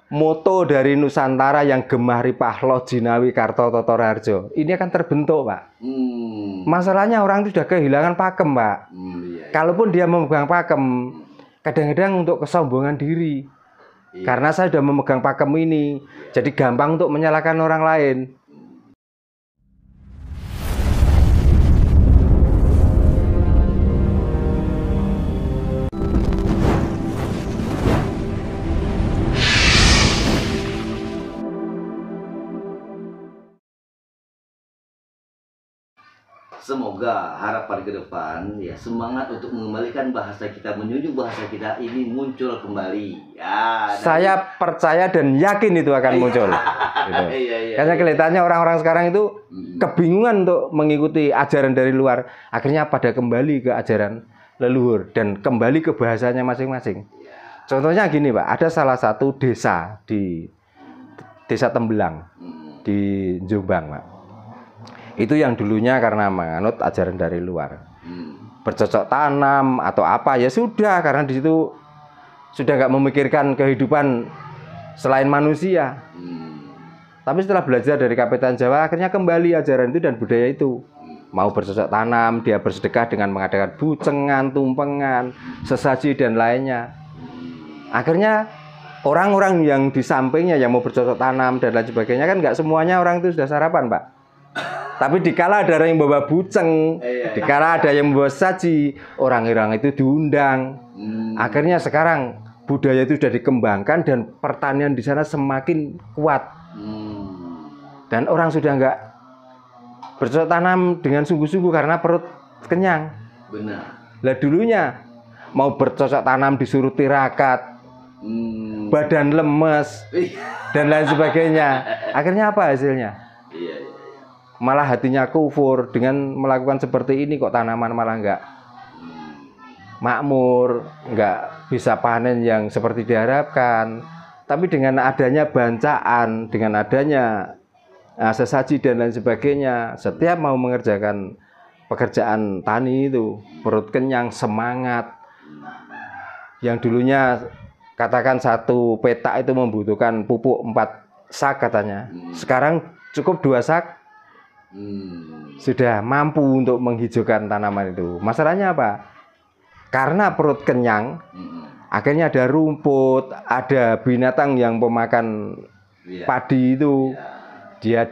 moto dari Nusantara yang gemah ripah lo jinawi karto toto raharjo ini akan terbentuk, Pak. Masalahnya orang itu sudah kehilangan pakem, Pak. Kalaupun dia memegang pakem, kadang-kadang untuk kesombongan diri. Karena saya sudah memegang pakem ini, jadi gampang untuk menyalahkan orang lain. Semoga harapan ke depan ya semangat untuk mengembalikan bahasa kita, menjunjung bahasa kita ini muncul kembali. Ya, saya percaya dan yakin itu akan muncul. Gitu. Karena kelihatannya orang-orang sekarang itu kebingungan untuk mengikuti ajaran dari luar, akhirnya pada kembali ke ajaran leluhur dan kembali ke bahasanya masing-masing. Contohnya gini, Pak, ada salah satu desa di Desa Tembelang di Jombang, Pak. Itu yang dulunya karena menganut ajaran dari luar, bercocok tanam atau apa ya sudah, karena di situ sudah nggak memikirkan kehidupan selain manusia. Tapi setelah belajar dari Kapitan Jawa, akhirnya kembali ajaran itu dan budaya itu. Mau bercocok tanam, dia bersedekah dengan mengadakan bucengan, tumpengan, sesaji dan lainnya. Akhirnya orang-orang yang di sampingnya yang mau bercocok tanam dan lain sebagainya kan nggak semuanya orang itu sudah sarapan, Pak. Tapi dikala ada orang yang bawa buceng, dikala ada yang membawa saji, orang-orang itu diundang. Akhirnya sekarang budaya itu sudah dikembangkan dan pertanian di sana semakin kuat. Dan orang sudah nggak bercocok tanam dengan sungguh-sungguh karena perut kenyang. Benar. Lah dulunya mau bercocok tanam disuruh tirakat, badan lemes dan lain sebagainya. Akhirnya apa hasilnya? Malah hatinya kufur dengan melakukan seperti ini, kok tanaman malah nggak makmur, nggak bisa panen yang seperti diharapkan. Tapi dengan adanya bancaan, dengan adanya sesaji dan lain sebagainya, setiap mau mengerjakan pekerjaan tani itu perut kenyang, semangat. Yang dulunya katakan satu petak itu membutuhkan pupuk 4 sak katanya, sekarang cukup 2 sak. Sudah mampu untuk menghijaukan tanaman itu. Masalahnya apa? Karena perut kenyang, akhirnya ada rumput, ada binatang yang pemakan padi itu. Dia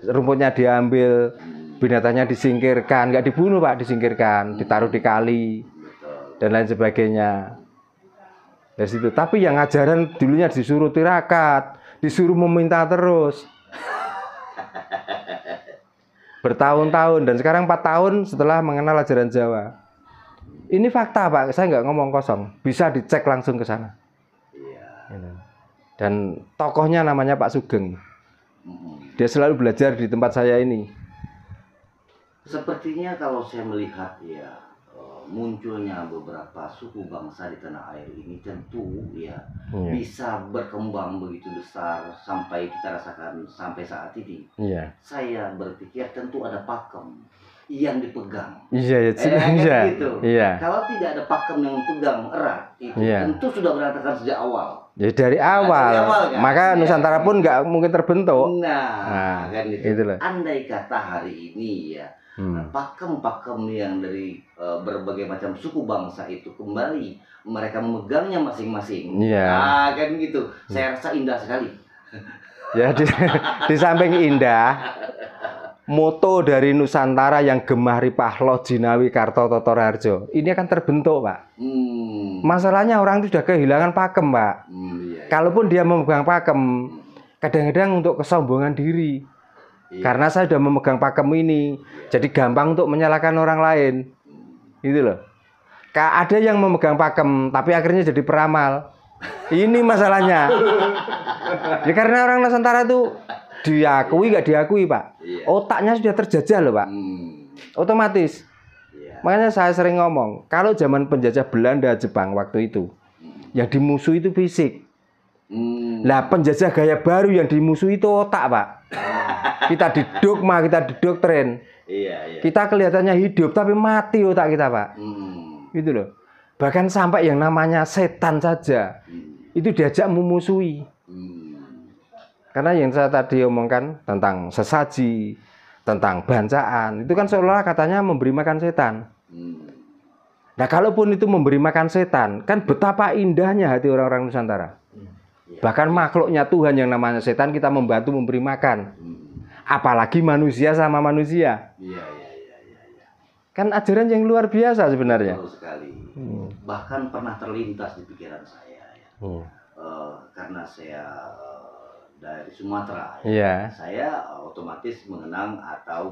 rumputnya diambil, binatangnya disingkirkan, nggak dibunuh, Pak, disingkirkan, ditaruh di kali dan lain sebagainya. Dari situ. Tapi yang ajaran dulunya disuruh tirakat, disuruh meminta terus. Bertahun-tahun, dan sekarang 4 tahun setelah mengenal ajaran Jawa. Ini fakta, Pak, saya nggak ngomong kosong, bisa dicek langsung ke sana. Dan tokohnya namanya Pak Sugeng. Dia selalu belajar di tempat saya ini. Sepertinya kalau saya melihat ya munculnya beberapa suku bangsa di tanah air ini tentu bisa berkembang begitu besar sampai kita rasakan sampai saat ini. Saya berpikir tentu ada pakem yang dipegang. Gitu. Kalau tidak ada pakem yang pegang erat, itu tentu sudah berantakan sejak awal. Ya dari awal kan? Maka Nusantara pun nggak mungkin terbentuk. Nah kan gitu. Andai kata hari ini ya pakem-pakem yang dari berbagai macam suku bangsa itu kembali mereka memegangnya masing-masing. Kan gitu. Saya rasa indah sekali. Ya di samping indah, moto dari Nusantara yang gemah ripah lo jinawi karto toto raharjo ini akan terbentuk, Pak. Masalahnya orang itu sudah kehilangan pakem, Pak. Kalaupun dia memegang pakem, kadang-kadang untuk kesombongan diri. Karena saya sudah memegang pakem ini, jadi gampang untuk menyalahkan orang lain. Gitu loh. Ada yang memegang pakem, tapi akhirnya jadi peramal. Ini masalahnya. Ya karena orang Nusantara itu diakui nggak diakui, Pak. Otaknya sudah terjajah loh, Pak. Otomatis. Makanya saya sering ngomong, kalau zaman penjajah Belanda, Jepang waktu itu, yang dimusuhi itu fisik. Lah penjajah gaya baru yang dimusuhi itu otak, Pak. Kita didogma, kita didoktrin. Kita kelihatannya hidup tapi mati otak kita, Pak. Gitu loh. Bahkan sampai yang namanya setan saja itu diajak memusuhi. Karena yang saya tadi omongkan tentang sesaji, tentang bancaan, itu kan seolah katanya memberi makan setan. Nah, kalaupun itu memberi makan setan, kan betapa indahnya hati orang-orang Nusantara. Bahkan makhluknya Tuhan yang namanya setan kita membantu memberi makan. Apalagi manusia sama manusia. Kan ajaran yang luar biasa sebenarnya. Betul sekali. Bahkan pernah terlintas di pikiran saya. Karena saya dari Sumatera, saya otomatis mengenang atau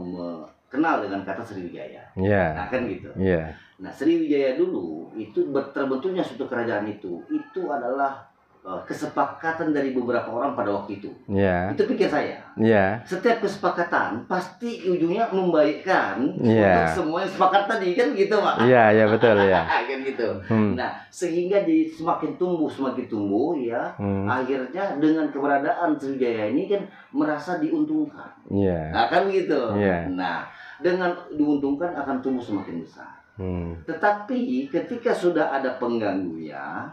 kenal dengan kata Sriwijaya. Nah kan gitu. Nah Sriwijaya dulu itu terbentuknya suatu kerajaan itu adalah kesepakatan dari beberapa orang pada waktu itu. Itu pikir saya. Setiap kesepakatan pasti ujungnya membaikkan untuk semua yang sepakat tadi kan gitu Pak. Iya betul ya. Kan gitu. Nah sehingga semakin tumbuh ya, akhirnya dengan keberadaan Sriwijaya ini kan merasa diuntungkan. Nah kan gitu. Nah dengan diuntungkan akan tumbuh semakin besar. Tetapi ketika sudah ada pengganggunya,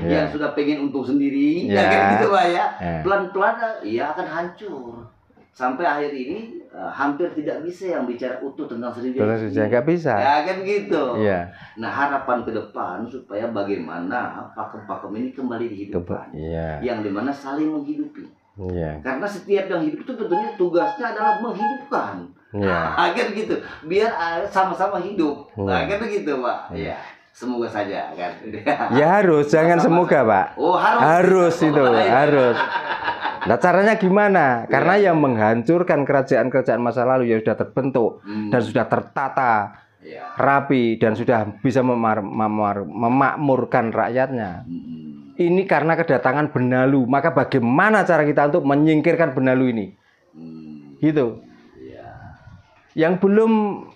yang sudah pengen untung sendiri, kan gitu Pak ya, pelan-pelan ya akan hancur. Sampai akhir ini hampir tidak bisa yang bicara utuh tentang Sriwijaya. Nggak bisa. Ya kan gitu. Nah harapan ke depan supaya bagaimana pakem-pakem ini kembali dihidupkan, yang dimana saling menghidupi. Karena setiap yang hidup itu tentunya tugasnya adalah menghidupkan. Kan gitu. Biar sama-sama hidup. Kan begitu Pak. Semoga saja kan. Ya harus, jangan semoga Pak. Oh harus itu, harus. Nah caranya gimana? Karena yang menghancurkan kerajaan-kerajaan masa lalu yang sudah terbentuk dan sudah tertata rapi dan sudah bisa memakmurkan rakyatnya. Ini karena kedatangan benalu. Maka bagaimana cara kita untuk menyingkirkan benalu ini? Gitu. Yang belum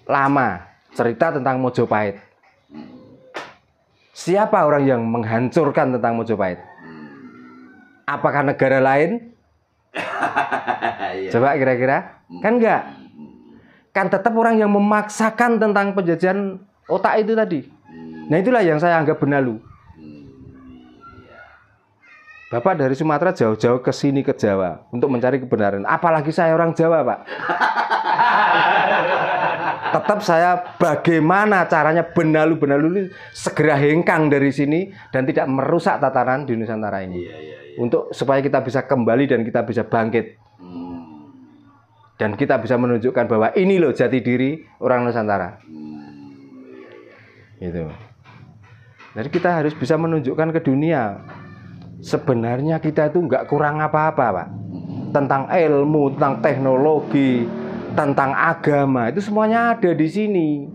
lama cerita tentang Mojopahit. Siapa orang yang menghancurkan tentang Mojopahit? Apakah negara lain? Coba kira-kira. Kan enggak. Kan tetap orang yang memaksakan tentang penjajahan otak itu tadi. Nah itulah yang saya anggap benalu. Bapak dari Sumatera jauh-jauh ke sini ke Jawa untuk mencari kebenaran. Apalagi saya orang Jawa, Pak. Tetap saya bagaimana caranya benalu-benalu ini segera hengkang dari sini dan tidak merusak tatanan di Nusantara ini. Untuk supaya kita bisa kembali dan kita bisa bangkit. Dan kita bisa menunjukkan bahwa ini loh jati diri orang Nusantara. Gitu. Jadi kita harus bisa menunjukkan ke dunia. Sebenarnya kita itu nggak kurang apa-apa, Pak. Tentang ilmu, tentang teknologi, tentang agama, itu semuanya ada di sini.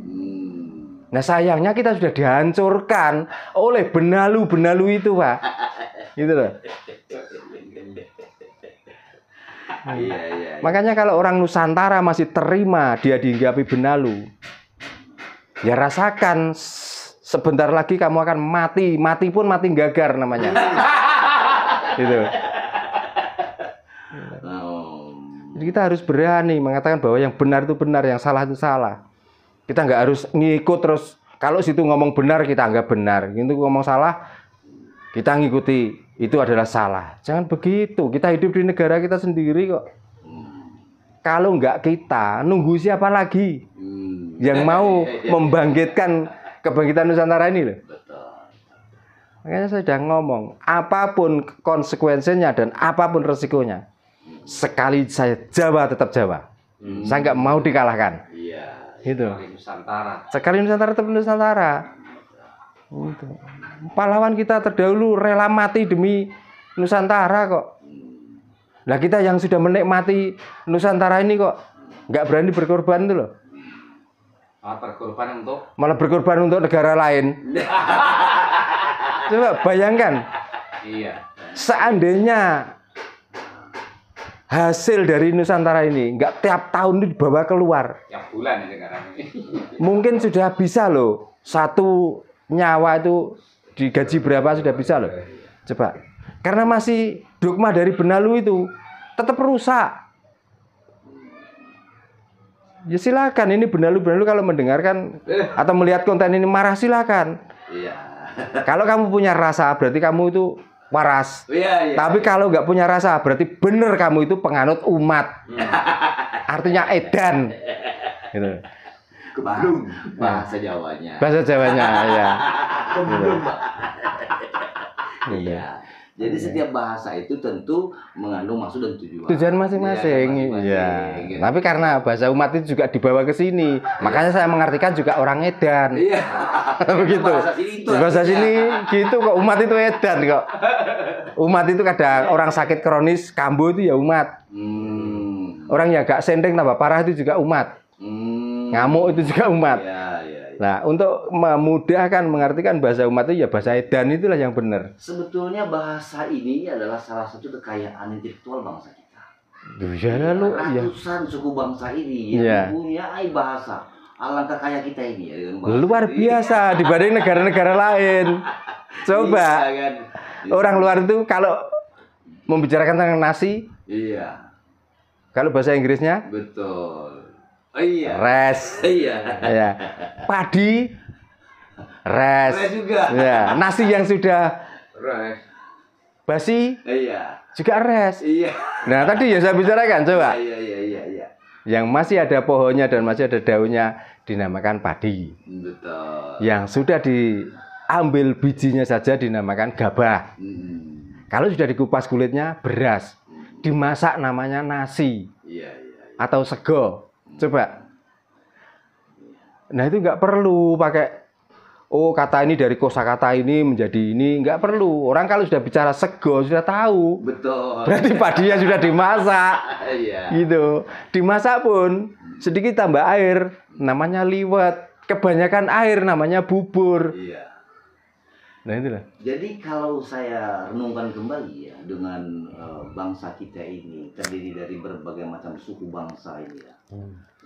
Nah sayangnya kita sudah dihancurkan oleh benalu-benalu itu, Pak. Gitu loh. Makanya kalau orang Nusantara masih terima dia dihinggapi benalu, ya rasakan sebentar lagi kamu akan mati. Mati pun mati gagar namanya. Gitu. Jadi kita harus berani mengatakan bahwa yang benar itu benar, yang salah itu salah. Kita nggak harus ngikut terus. Kalau situ ngomong benar kita anggap benar, itu ngomong salah kita ngikuti, itu adalah salah. Jangan begitu. Kita hidup di negara kita sendiri kok. Kalau nggak kita, nunggu siapa lagi yang mau membangkitkan kebangkitan Nusantara ini loh. Makanya saya sudah ngomong, apapun konsekuensinya dan apapun resikonya, sekali saya Jawa tetap Jawa. Saya nggak mau dikalahkan. Gitu. Sekali Nusantara tetap Nusantara. Gitu. Pahlawan kita terdahulu rela mati demi Nusantara kok. Nah kita yang sudah menikmati Nusantara ini kok nggak berani berkorban itu loh. Malah berkorban untuk negara lain. Coba bayangkan. Seandainya hasil dari Nusantara ini nggak tiap tahun itu dibawa keluar. Tiap bulan ya sekarang. Mungkin sudah bisa loh. Satu nyawa itu digaji berapa sudah bisa loh. Coba. Karena masih dogma dari benalu itu tetap rusak. Ya silakan, ini benalu-benalu kalau mendengarkan atau melihat konten ini marah silakan. Kalau kamu punya rasa berarti kamu itu waras. Iya, iya. Tapi kalau nggak punya rasa, berarti bener kamu itu penganut umat. Artinya edan. Gitu. Kebelum bahasa Jawanya. Bahasa Jawanya, ya. Kebelum, Pak. Iya. Jadi setiap bahasa itu tentu mengandung maksud dan tujuan. Tujuan masing-masing. Iya. Gitu. Tapi karena bahasa umat itu juga dibawa ke sini, makanya saya mengartikan juga orang edan. Iya. Begitu. Bahasa sini gitu kok, umat itu edan kok. Umat itu kadang orang sakit kronis kambuh itu ya umat. Orang yang agak sendeng tambah parah itu juga umat. Ngamuk itu juga umat. Nah, untuk memudahkan mengartikan bahasa umat itu ya bahasa edan itulah yang benar. Sebetulnya bahasa ini adalah salah satu kekayaan intelektual bangsa kita. Ya, lalu, ratusan suku bangsa ini yang mempunyai bahasa. Alangkah kaya kita ini ya, luar biasa dibanding negara-negara lain. Coba orang luar itu kalau membicarakan tentang nasi, kalau bahasa Inggrisnya, betul. Res. Ya. Padi, res. Juga. Ya. Nasi yang sudah res. Basi, juga res. Nah, tadi yang saya bicarakan, coba. Yang masih ada pohonnya dan masih ada daunnya dinamakan padi. Betul. Yang sudah diambil bijinya saja dinamakan gabah. Kalau sudah dikupas kulitnya, beras. Dimasak namanya nasi. Atau sego. Coba. Nah, itu nggak perlu pakai kata ini dari kosakata ini menjadi ini, nggak perlu. Orang kalau sudah bicara sego sudah tahu. Betul. Berarti padinya sudah dimasak. Gitu. Dimasak pun sedikit tambah air namanya liwet. Kebanyakan air namanya bubur. Nah, itulah. Jadi kalau saya renungkan kembali ya dengan bangsa kita ini terdiri dari berbagai macam suku bangsa ini ya.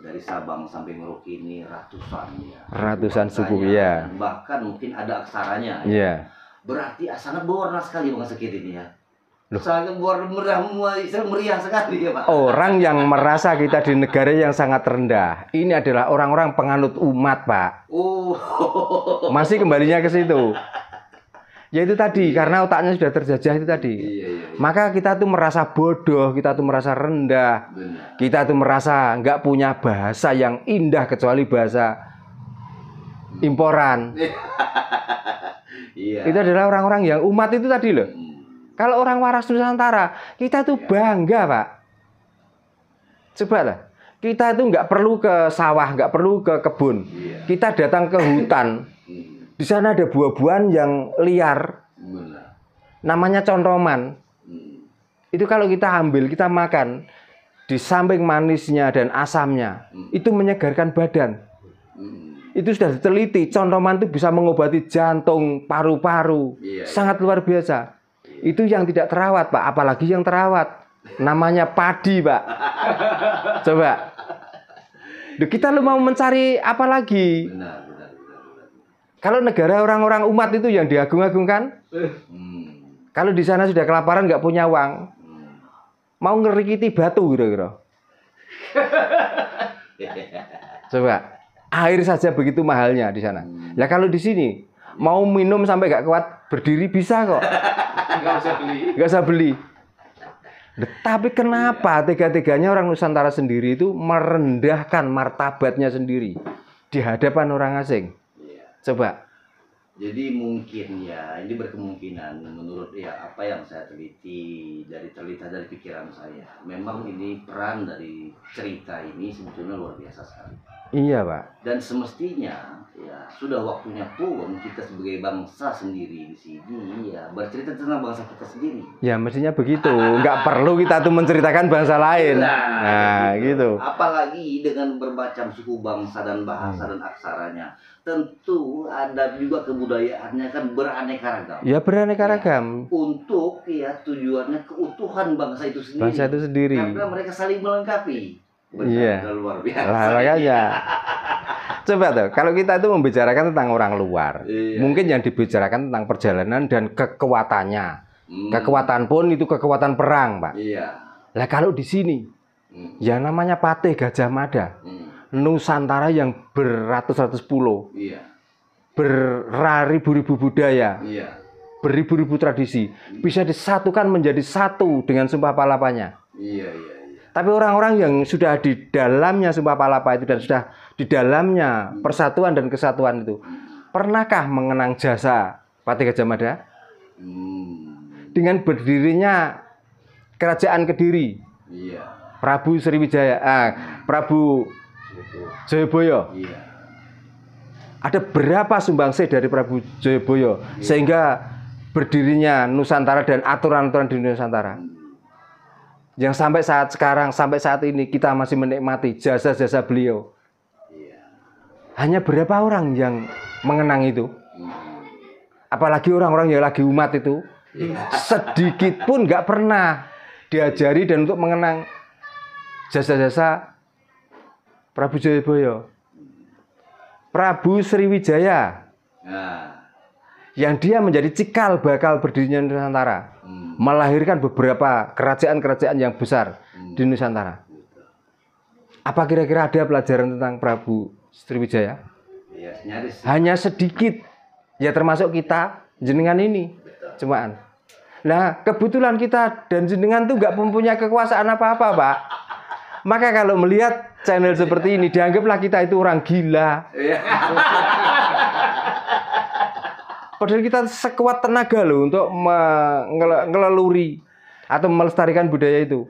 Dari Sabang sampai Merauke ini ratusan suku ya. Bahkan mungkin ada aksaranya ya. Berarti sangat berwarna sekali bangsa kita ini ya. Sangat meriah sekali ya, Pak. Orang yang merasa kita di negara yang sangat rendah ini adalah orang-orang penganut umat, Pak. Masih kembalinya ke situ. Ya itu tadi, karena otaknya sudah terjajah itu tadi. Maka kita tuh merasa bodoh, kita tuh merasa rendah. Kita tuh merasa nggak punya bahasa yang indah kecuali bahasa imporan. Itu adalah orang-orang yang umat itu tadi loh. Kalau orang waras Nusantara, kita tuh bangga, Pak. Coba lah. Kita itu nggak perlu ke sawah, nggak perlu ke kebun. Kita datang ke hutan. Di sana ada buah-buahan yang liar, namanya conroman. Itu kalau kita ambil, kita makan, di samping manisnya dan asamnya, itu menyegarkan badan. Itu sudah diteliti, conroman itu bisa mengobati jantung, paru-paru, sangat luar biasa. Itu yang tidak terawat, Pak, apalagi yang terawat, namanya padi, Pak. Coba, kita lu mau mencari apa lagi? Kalau negara orang-orang umat itu yang diagung-agungkan, kalau di sana sudah kelaparan nggak punya uang, mau ngerikiti batu kira-kira. Coba, air saja begitu mahalnya di sana. Lah kalau di sini mau minum sampai nggak kuat berdiri bisa kok. Nggak usah beli. Tapi kenapa tega-teganya orang Nusantara sendiri itu merendahkan martabatnya sendiri di hadapan orang asing? Coba. Jadi mungkin ya ini berkemungkinan menurut apa yang saya teliti dari pikiran saya. Memang ini peran dari cerita ini sebetulnya luar biasa sekali. Iya, Pak. Dan semestinya ya sudah waktunya pun kita sebagai bangsa sendiri di sini ya bercerita tentang bangsa kita sendiri. Ya mestinya begitu. Nggak perlu kita tuh menceritakan bangsa lain. Nah, gitu. Apalagi dengan bermacam suku bangsa dan bahasa dan aksaranya. Tentu ada juga kebudayaannya kan beraneka ragam. Ya beraneka ragam. Untuk tujuannya keutuhan bangsa itu sendiri. Bangsa itu sendiri. Karena mereka saling melengkapi. Luar biasa. Lah, makanya. Coba tuh, kalau kita itu membicarakan tentang orang luar, mungkin yang dibicarakan tentang perjalanan dan kekuatannya. Kekuatan pun itu kekuatan perang, Pak. Lah kalau di sini, yang namanya Patih Gajah Mada, Nusantara yang beratus-ratus pulau, berribu-ribu budaya, beribu-ribu tradisi bisa disatukan menjadi satu dengan Sumpah Palapanya. Iya. Tapi orang-orang yang sudah di dalamnya Sumpah Palapa itu dan sudah di dalamnya persatuan dan kesatuan itu, pernahkah mengenang jasa Patih Gajah Mada? Dengan berdirinya Kerajaan Kediri, Iya. Prabu Sriwijaya, Prabu Jayabaya. Iya. Ada berapa sumbangsih dari Prabu Jayabaya sehingga berdirinya Nusantara dan aturan-aturan di Nusantara. Yang sampai saat sekarang, sampai saat ini kita masih menikmati jasa-jasa beliau. Iya. Hanya berapa orang yang mengenang itu? Apalagi orang-orang yang lagi umat itu, sedikit pun nggak pernah diajari dan untuk mengenang jasa-jasa Prabu Jayabaya. Prabu Sriwijaya, yang dia menjadi cikal bakal berdirinya Nusantara, melahirkan beberapa kerajaan-kerajaan yang besar di Nusantara. Apa kira-kira ada pelajaran tentang Prabu Sriwijaya? Iya, nyaris. Hanya sedikit, ya termasuk kita, jenengan ini, cumaan. Nah, kebetulan kita dan jenengan tuh nggak mempunyai kekuasaan apa-apa, Pak. Maka kalau melihat channel seperti ini, dianggaplah kita itu orang gila. Padahal kita sekuat tenaga loh untuk ngeleluri atau melestarikan budaya itu.